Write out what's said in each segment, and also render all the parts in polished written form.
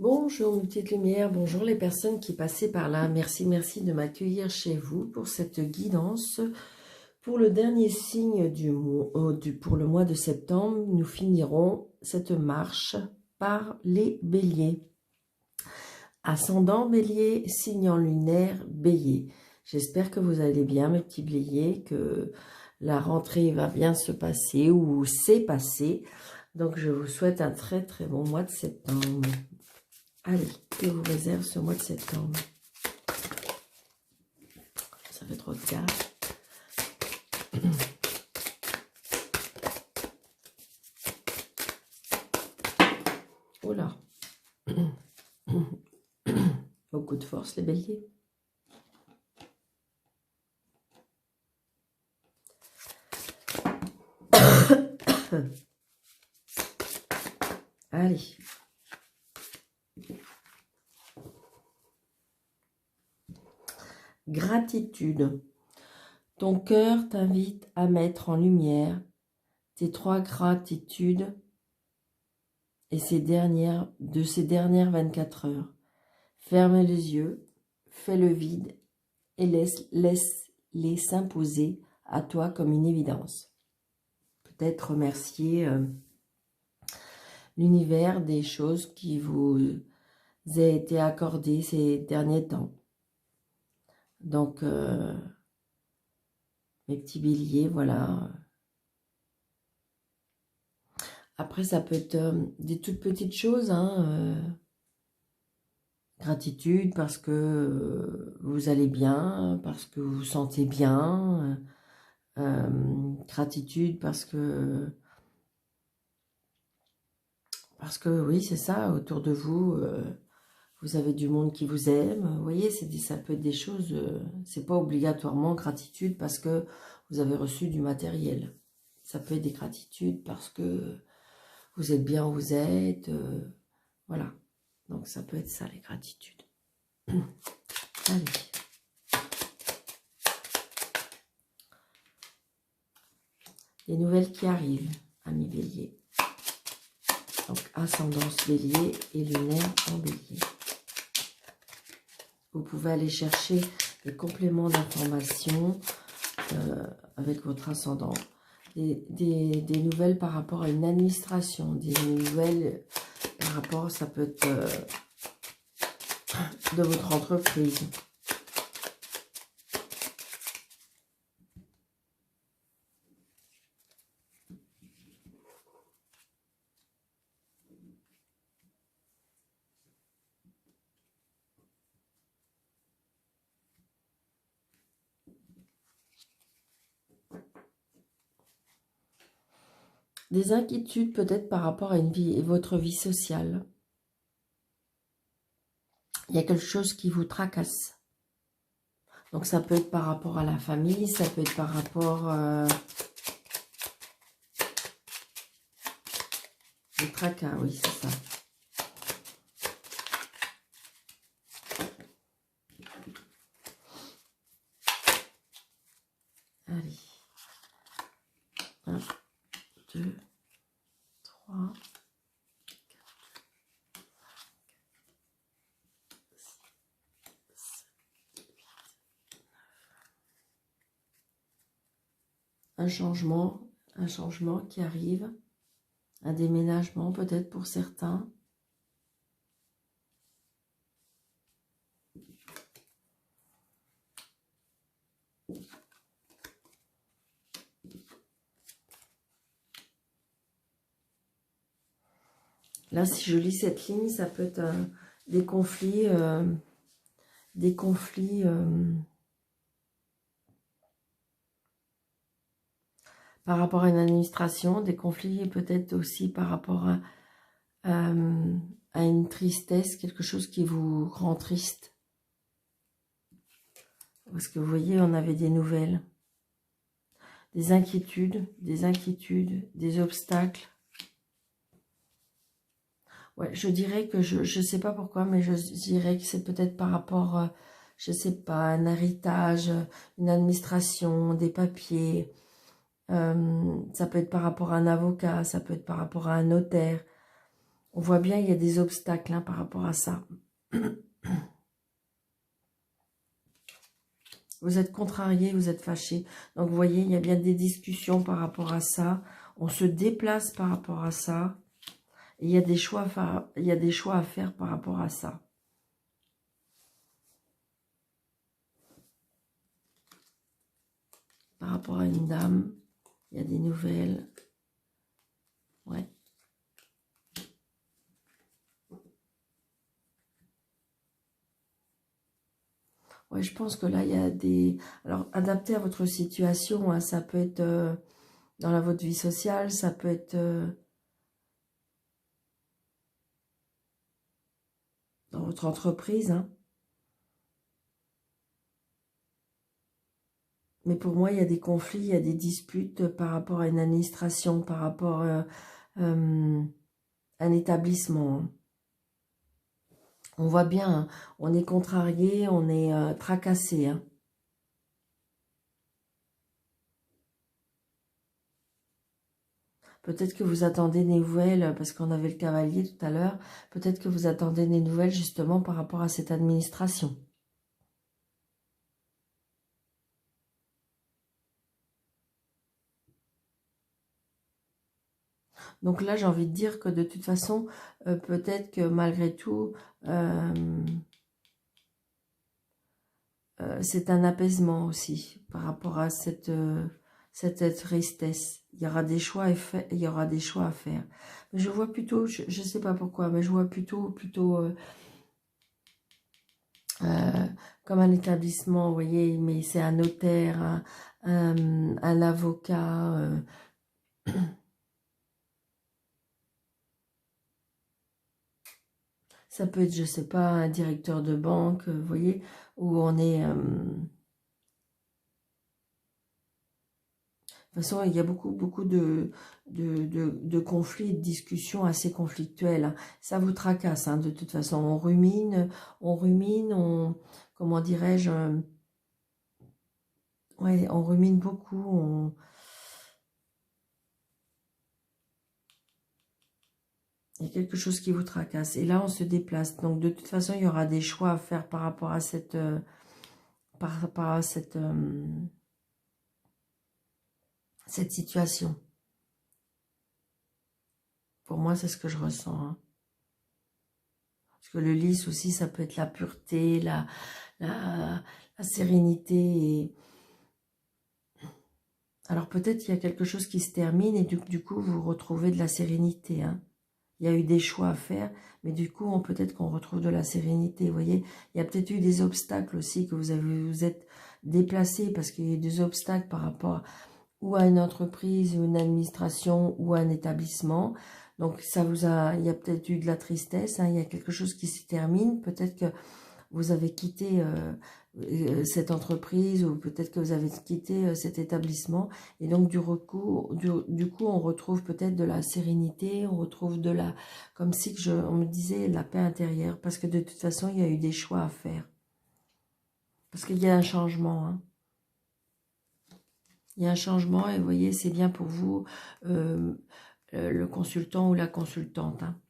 Bonjour mes petites lumières, bonjour les personnes qui passaient par là. Merci de m'accueillir chez vous pour cette guidance. Pour le dernier signe pour le mois de septembre, nous finirons cette marche par les béliers. Ascendant bélier, signe lunaire bélier. J'espère que vous allez bien mes petits béliers, que la rentrée va bien se passer ou s'est passée. Donc je vous souhaite un très bon mois de septembre. Allez, que vous réserve ce mois de septembre. Ça fait trop de cartes. Oh là. Beaucoup de force, les béliers. Allez. Gratitude. Ton cœur t'invite à mettre en lumière tes 3 gratitudes et ces dernières 24 heures. Ferme les yeux, fais le vide et laisse-les s'imposer à toi comme une évidence. Peut-être remercier l'univers des choses qui vous aient été accordées ces derniers temps. Donc, mes petits béliers, voilà. Après, ça peut être des toutes petites choses, hein. Gratitude parce que vous allez bien, parce que vous vous sentez bien. Gratitude parce que oui, c'est ça, autour de vous, vous avez du monde qui vous aime. Vous voyez, ça peut être des choses, c'est pas obligatoirement gratitude parce que vous avez reçu du matériel. Ça peut être des gratitudes parce que vous êtes bien où vous êtes. Voilà. Donc, ça peut être ça, les gratitudes. Allez. Les nouvelles qui arrivent, amis bélier. Donc, ascendance bélier et lunaire en bélier. Vous pouvez aller chercher des compléments d'information avec votre ascendant. Des nouvelles par rapport à une administration, des nouvelles par rapport, ça peut être de votre entreprise. Des inquiétudes peut-être par rapport à votre vie sociale. Il y a quelque chose qui vous tracasse. Donc ça peut être par rapport à la famille, ça peut être par rapport au tracas, oui c'est ça. Allez. 1, 2, 3, 4, 5, 6, 7, 8, 9. Un changement qui arrive, un déménagement peut-être pour certains. Là, si je lis cette ligne, ça peut être des conflits par rapport à une administration, des conflits peut-être aussi par rapport à une tristesse, quelque chose qui vous rend triste. Parce que vous voyez, on avait des nouvelles, des inquiétudes, des obstacles. Ouais, je dirais que je sais pas pourquoi, mais je dirais que c'est peut-être par rapport, je sais pas, un héritage, une administration, des papiers. Ça peut être par rapport à un avocat, ça peut être par rapport à un notaire. On voit bien, il y a des obstacles hein, par rapport à ça. Vous êtes contrarié, vous êtes fâché. Donc, vous voyez, il y a bien des discussions par rapport à ça. On se déplace par rapport à ça. Et il y a des choix à faire par rapport à ça. Par rapport à une dame, il y a des nouvelles. Ouais. Ouais, je pense que là, il y a des... Alors, adapté à votre situation, hein, ça peut être dans votre vie sociale, ça peut être dans votre entreprise. Hein. Mais pour moi, il y a des conflits, il y a des disputes par rapport à une administration, par rapport à un établissement. Hein. On voit bien, hein, on est contrarié, on est tracassé. Hein. Peut-être que vous attendez des nouvelles, parce qu'on avait le cavalier tout à l'heure, peut-être que vous attendez des nouvelles justement par rapport à cette administration. Donc là, j'ai envie de dire que de toute façon, peut-être que malgré tout, c'est un apaisement aussi par rapport à cette tristesse. Il y aura des choix il y aura des choix à faire. Mais je vois plutôt, je ne sais pas pourquoi, mais je vois plutôt comme un établissement, vous voyez, mais c'est un notaire, un avocat. Ça peut être, je sais pas, un directeur de banque, vous voyez, où on est... De toute façon, il y a beaucoup de conflits et de discussions assez conflictuelles. Hein. Ça vous tracasse, hein, de toute façon. On rumine, comment dirais-je, ouais, on rumine beaucoup. Il y a quelque chose qui vous tracasse. Et là, on se déplace. Donc, de toute façon, il y aura des choix à faire par rapport à cette... cette situation. Pour moi, c'est ce que je ressens. Hein. Parce que le lys aussi, ça peut être la pureté, la sérénité. Alors peut-être qu'il y a quelque chose qui se termine et du coup, vous retrouvez de la sérénité. Hein. Il y a eu des choix à faire, mais du coup, peut-être qu'on retrouve de la sérénité. Vous voyez, il y a peut-être eu des obstacles aussi que vous êtes déplacé parce qu'il y a eu des obstacles par rapport ou à une entreprise, ou une administration, ou à un établissement. Donc, il y a peut-être eu de la tristesse, hein, il y a quelque chose qui se termine. Peut-être que vous avez quitté cette entreprise, ou peut-être que vous avez quitté cet établissement. Et donc, du coup, on retrouve peut-être de la sérénité, on retrouve comme si on me disait, la paix intérieure. Parce que de toute façon, il y a eu des choix à faire. Parce qu'il y a un changement, hein. Il y a un changement et vous voyez, c'est bien pour vous, le consultant ou la consultante. Hein.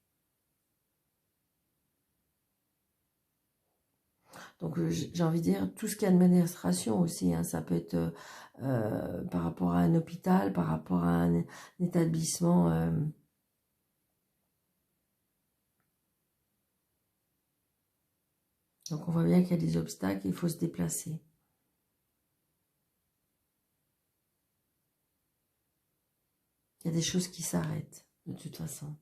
Donc, j'ai envie de dire, tout ce qui est administration aussi, hein, ça peut être par rapport à un hôpital, par rapport à un établissement. Donc, on voit bien qu'il y a des obstacles, il faut se déplacer. Il y a des choses qui s'arrêtent, de toute façon.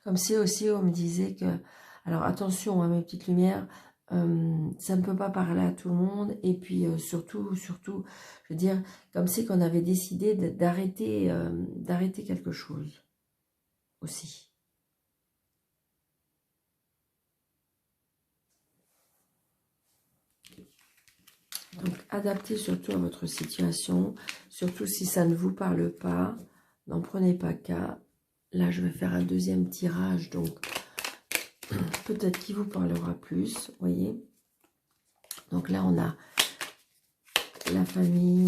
Comme si aussi on me disait que, alors attention, hein, mes petites lumières, ça ne peut pas parler à tout le monde. Et puis surtout, je veux dire, comme si qu'on avait décidé d'arrêter quelque chose aussi. Donc adaptez surtout à votre situation, surtout si ça ne vous parle pas, n'en prenez pas cas. Là, je vais faire un deuxième tirage, donc peut-être qu'il vous parlera plus, voyez. Donc là, on a la famille,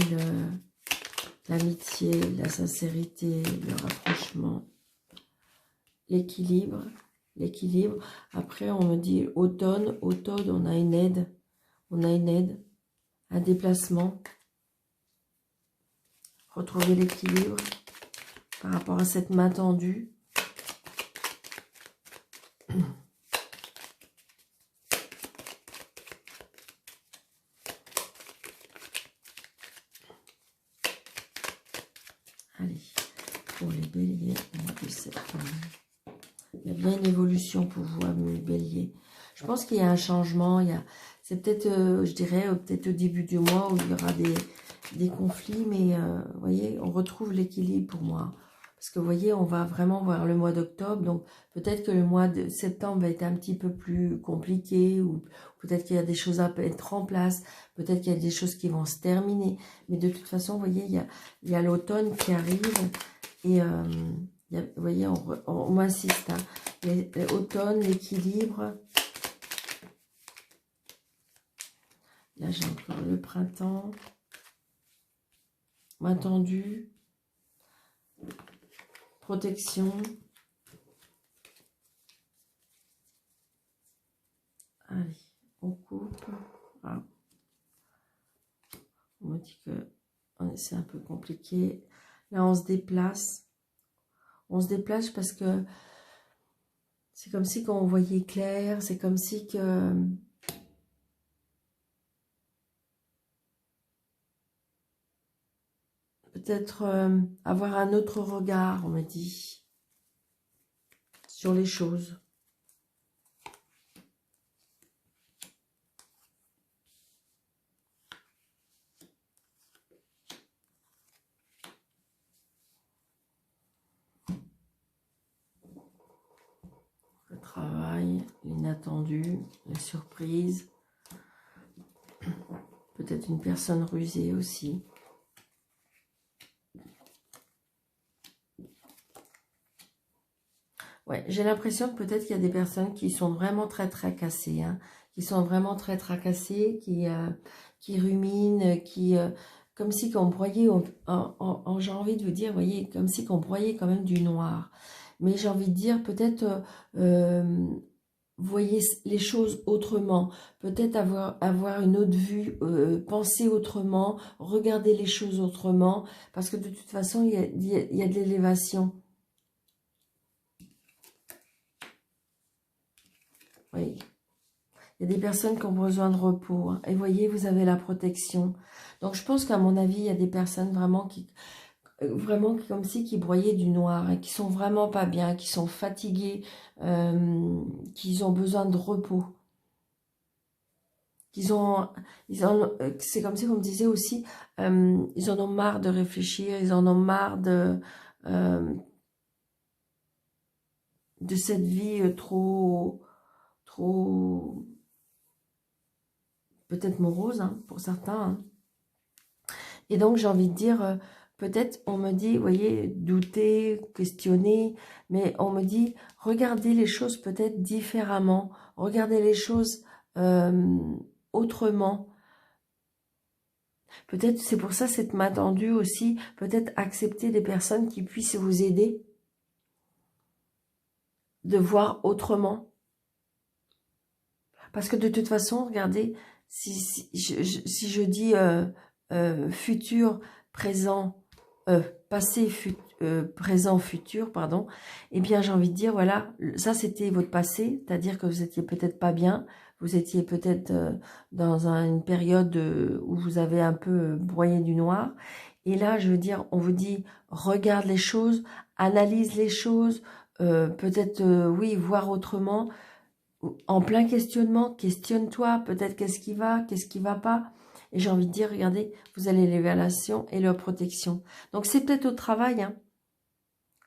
l'amitié, la sincérité, le rapprochement, l'équilibre, l'équilibre. Après, on me dit automne, automne, on a une aide, un déplacement, retrouver l'équilibre par rapport à cette main tendue. Allez, pour les béliers, au mois de septembre. Il y a bien une évolution pour vous, mes béliers. Je pense qu'il y a un changement. C'est peut-être, je dirais, peut-être au début du mois où il y aura des conflits, mais vous voyez, on retrouve l'équilibre pour moi. Parce que vous voyez, on va vraiment voir le mois d'octobre, donc peut-être que le mois de septembre va être un petit peu plus compliqué, ou peut-être qu'il y a des choses à mettre en place, peut-être qu'il y a des choses qui vont se terminer. Mais de toute façon, vous voyez, il y a l'automne qui arrive, et vous voyez, on insiste, hein. L'automne, l'équilibre. Là, j'ai encore le printemps. Main tendue. Protection. Allez, on coupe. Ah. On me dit que c'est un peu compliqué. Là, on se déplace. On se déplace parce que c'est comme si quand on voyait clair, c'est comme si que... Peut-être avoir un autre regard, on me dit, sur les choses. Le travail, l'inattendu, la surprise. Peut-être une personne rusée aussi. Ouais, j'ai l'impression que peut-être qu'il y a des personnes qui sont vraiment très tracassées, hein, qui sont vraiment très tracassées, qui ruminent, comme si qu'on broyait, j'ai envie de vous dire, vous voyez, comme si qu'on broyait quand même du noir. Mais j'ai envie de dire, peut-être, vous voyez les choses autrement, peut-être avoir une autre vue, penser autrement, regarder les choses autrement, parce que de toute façon, il y a de l'élévation. Oui. Il y a des personnes qui ont besoin de repos. Hein. Et vous voyez, vous avez la protection. Donc, je pense qu'à mon avis, il y a des personnes vraiment comme si qui broyaient du noir, et qui sont vraiment pas bien, qui sont fatiguées, qui ont besoin de repos. C'est comme si on me disait aussi, ils en ont marre de réfléchir, ils en ont marre de cette vie trop peut-être morose, hein, pour certains. Hein. Et donc, j'ai envie de dire, peut-être, on me dit, vous voyez, douter, questionner, mais on me dit, regardez les choses peut-être différemment, regardez les choses autrement. Peut-être, c'est pour ça cette main tendue aussi, peut-être accepter des personnes qui puissent vous aider de voir autrement. Parce que de toute façon, regardez, si je dis futur, présent, passé, présent, futur, pardon, eh bien j'ai envie de dire, voilà, ça c'était votre passé, c'est-à-dire que vous étiez peut-être pas bien, vous étiez peut-être dans une période où vous avez un peu broyé du noir, et là je veux dire, on vous dit, regarde les choses, analyse les choses, peut-être, oui, voir autrement, en plein questionnement, questionne-toi, peut-être qu'est-ce qui va pas. Et j'ai envie de dire, regardez, vous avez l'évaluation et leur protection. Donc c'est peut-être au travail, hein.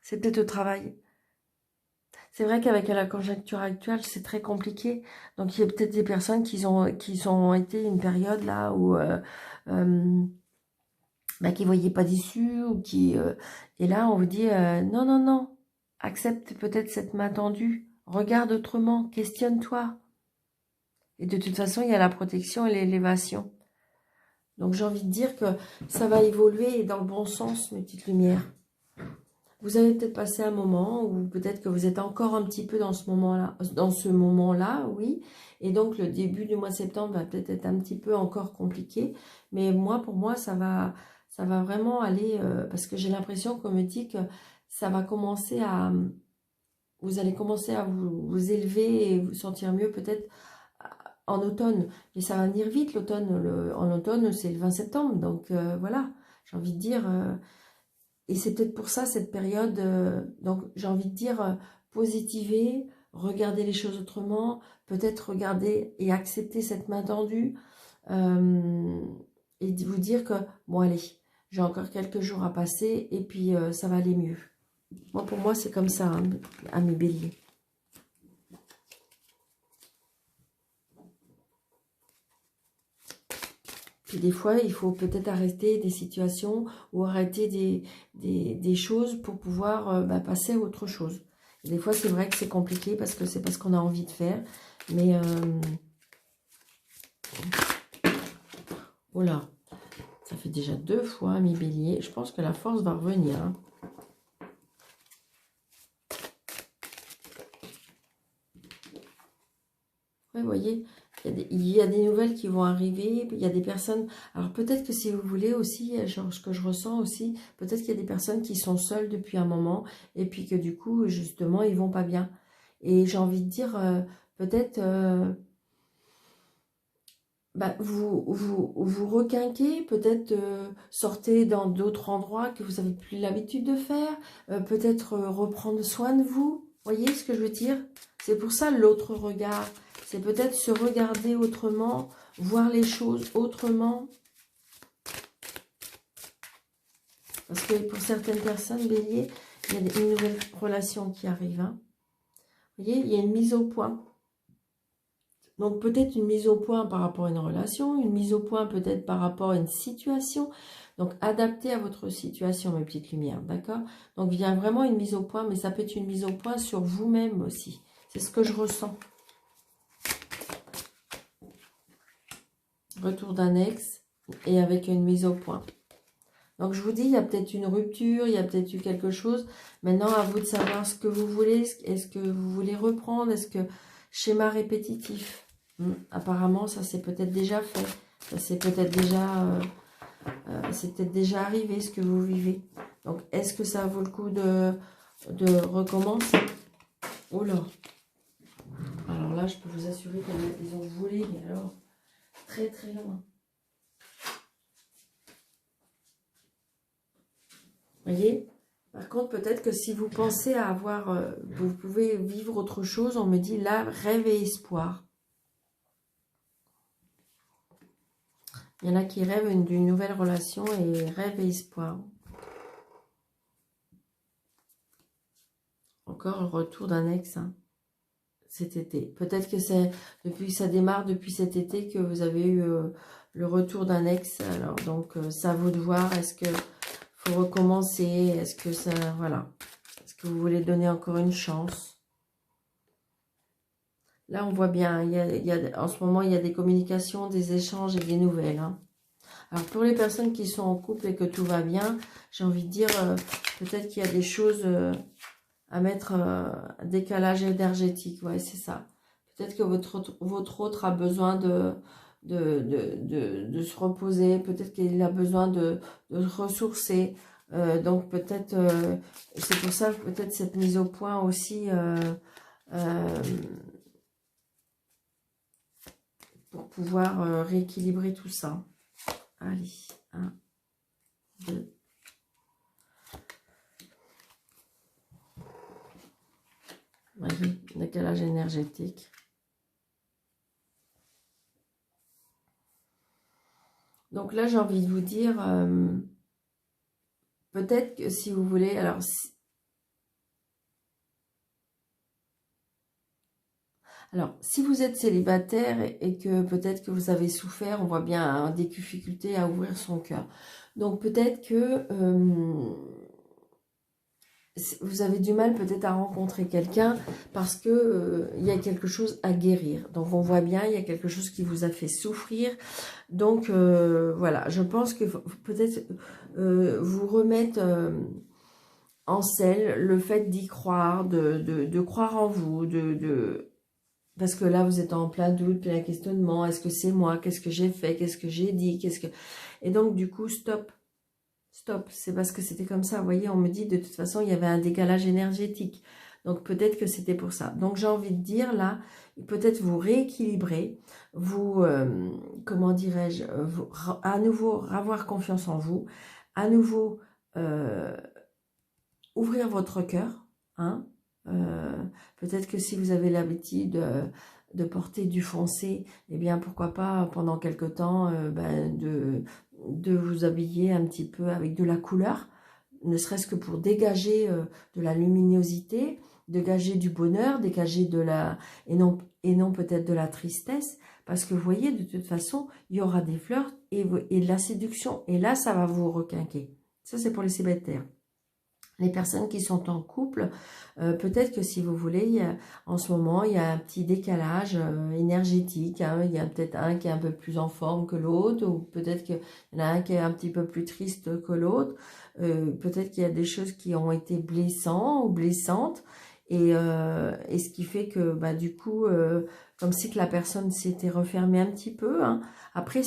C'est peut-être au travail. C'est vrai qu'avec la conjoncture actuelle, c'est très compliqué. Donc il y a peut-être des personnes qui ont été une période là où qui voyaient pas d'issue, ou et là on vous dit non, non, non, accepte peut-être cette main tendue, regarde autrement, questionne-toi. Et de toute façon, il y a la protection et l'élévation. Donc j'ai envie de dire que ça va évoluer dans le bon sens, mes petites lumières. Vous avez peut-être passé un moment où peut-être que vous êtes encore un petit peu dans ce moment-là, oui. Et donc le début du mois de septembre va peut-être être un petit peu encore compliqué. Mais moi, pour moi, ça va vraiment aller, parce que j'ai l'impression qu'on me dit que ça va commencer à, vous allez commencer à vous élever et vous sentir mieux peut-être en automne. Mais ça va venir vite l'automne. En automne, c'est le 20 septembre. Donc voilà, j'ai envie de dire... et c'est peut-être pour ça, cette période, donc j'ai envie de dire, positiver, regarder les choses autrement, peut-être regarder et accepter cette main tendue, et vous dire que, bon allez, j'ai encore quelques jours à passer, et puis ça va aller mieux. Moi, pour moi, c'est comme ça, hein, à mes béliers. Puis des fois, il faut peut-être arrêter des situations ou arrêter des choses pour pouvoir passer à autre chose. Et des fois, c'est vrai que c'est compliqué parce que c'est pas ce qu'on a envie de faire. Mais, oh là, ça fait déjà 2 fois, mes béliers. Je pense que la force va revenir, hein. Ouais, vous voyez, il y a des nouvelles qui vont arriver, il y a des personnes... Alors peut-être que si vous voulez aussi, genre ce que je ressens aussi, peut-être qu'il y a des personnes qui sont seules depuis un moment, et puis que du coup, justement, ils vont pas bien. Et j'ai envie de dire, peut-être, vous requinquez, peut-être sortez dans d'autres endroits que vous avez plus l'habitude de faire, peut-être reprendre soin de vous. Voyez ce que je veux dire? C'est pour ça l'autre regard. C'est peut-être se regarder autrement, voir les choses autrement. Parce que pour certaines personnes, bélier, il y a une nouvelle relation qui arrive, hein. Vous voyez, il y a une mise au point. Donc peut-être une mise au point par rapport à une relation, une mise au point peut-être par rapport à une situation. Donc adaptée à votre situation, mes petites lumières, d'accord? Donc il y a vraiment une mise au point, mais ça peut être une mise au point sur vous-même aussi. C'est ce que je ressens. Retour d'un ex et avec une mise au point. Donc je vous dis, il y a peut-être une rupture, il y a peut-être eu quelque chose. Maintenant, à vous de savoir ce que vous voulez. Est-ce que vous voulez reprendre? Est-ce que schéma répétitif? Apparemment, ça c'est peut-être déjà fait. Ça c'est peut-être déjà arrivé ce que vous vivez. Donc, est-ce que ça vaut le coup de recommencer? Oh là! Alors là, je peux vous assurer qu'ils ont volé, mais alors très très loin. Voyez? Par contre, peut-être que si vous pensez à avoir, vous pouvez vivre autre chose, on me dit là, rêve et espoir. Il y en a qui rêvent d'une nouvelle relation et rêve et espoir. Encore le retour d'un ex, hein, cet été. Peut-être que ça démarre depuis cet été que vous avez eu le retour d'un ex. Alors, donc, ça vaut de voir. Est-ce que faut recommencer? Est-ce que ça... Voilà. Est-ce que vous voulez donner encore une chance? Là, on voit bien, en ce moment, il y a des communications, des échanges et des nouvelles, hein. Alors, pour les personnes qui sont en couple et que tout va bien, j'ai envie de dire, peut-être qu'il y a des choses à mettre, décalage énergétique. Ouais, c'est ça. Peut-être que votre autre a besoin de se reposer. Peut-être qu'il a besoin de se ressourcer. Donc, peut-être, c'est pour ça, peut-être cette mise au point aussi... pour pouvoir rééquilibrer tout ça. Allez, 1, 2. Voyez, décalage énergétique. Donc là, j'ai envie de vous dire, peut-être que si vous voulez, alors, si vous êtes célibataire et que peut-être que vous avez souffert, on voit bien hein, des difficultés à ouvrir son cœur. Donc peut-être que vous avez du mal peut-être à rencontrer quelqu'un parce que il y a quelque chose à guérir. Donc on voit bien, il y a quelque chose qui vous a fait souffrir. Donc voilà, je pense que peut-être vous remettre en selle le fait d'y croire, de croire en vous, parce que là vous êtes en plein doute, plein questionnement. Est-ce que c'est moi? Qu'est-ce que j'ai fait? Qu'est-ce que j'ai dit? Et donc du coup, stop. Stop, c'est parce que c'était comme ça. Vous voyez, on me dit de toute façon, il y avait un décalage énergétique. Donc peut-être que c'était pour ça. Donc j'ai envie de dire là, peut-être vous rééquilibrer, vous, comment dirais-je, à nouveau avoir confiance en vous, à nouveau euh, ouvrir votre cœur. Hein, peut-être que si vous avez l'habitude de porter du foncé, eh bien pourquoi pas pendant quelque temps de vous habiller un petit peu avec de la couleur, ne serait-ce que pour dégager de la luminosité, dégager du bonheur, dégager de la... et non peut-être de la tristesse, parce que vous voyez, de toute façon, il y aura des fleurs et de la séduction, et là, ça va vous requinquer. Ça, c'est pour les célibataires. Les personnes qui sont en couple, peut-être que si vous voulez, en ce moment, il y a un petit décalage énergétique. Hein, il y a peut-être un qui est un peu plus en forme que l'autre, ou peut-être qu'il y en a un qui est un petit peu plus triste que l'autre. Peut-être qu'il y a des choses qui ont été blessantes ou blessantes. Et ce qui fait que, bah, du coup, comme si que la personne s'était refermée un petit peu. Hein. Après,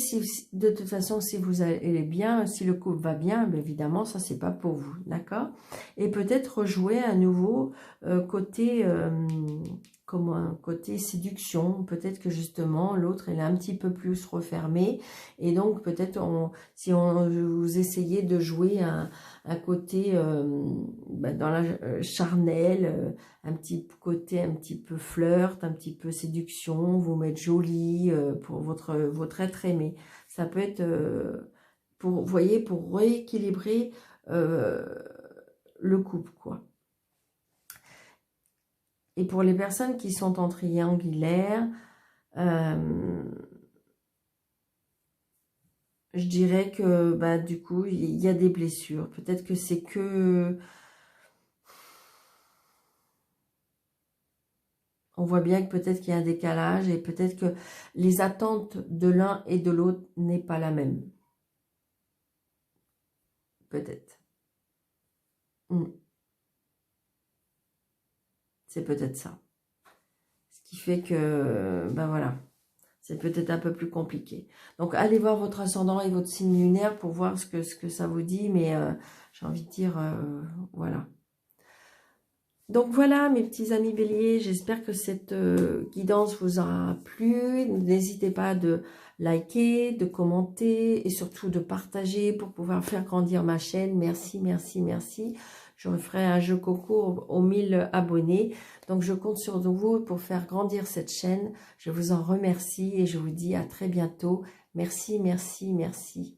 de toute façon, si vous allez bien, si le couple va bien, bien évidemment, ça, c'est pas pour vous. D'accord? Et peut-être rejouer un nouveau côté, comme un côté séduction. Peut-être que justement, l'autre, elle est un petit peu plus refermée. Et donc, peut-être, si vous essayez de jouer un côté dans la charnel, un petit côté un petit peu flirt, un petit peu séduction, vous mettre jolie pour votre être aimé. Ça peut être, vous voyez, pour rééquilibrer le couple, quoi. Et pour les personnes qui sont en triangulaire, je dirais que bah, du coup, il y a des blessures. Peut-être que c'est que... On voit bien que peut-être qu'il y a un décalage et peut-être que les attentes de l'un et de l'autre n'est pas la même. Peut-être. C'est peut-être ça. Ce qui fait que, ben voilà, c'est peut-être un peu plus compliqué. Donc, allez voir votre ascendant et votre signe lunaire pour voir ce que ça vous dit. Mais j'ai envie de dire, voilà. Donc voilà mes petits amis béliers, j'espère que cette guidance vous aura plu. N'hésitez pas de liker, de commenter et surtout de partager pour pouvoir faire grandir ma chaîne. Merci, merci, merci. Je referai un jeu concours aux 1000 abonnés. Donc je compte sur vous pour faire grandir cette chaîne. Je vous en remercie et je vous dis à très bientôt. Merci, merci, merci.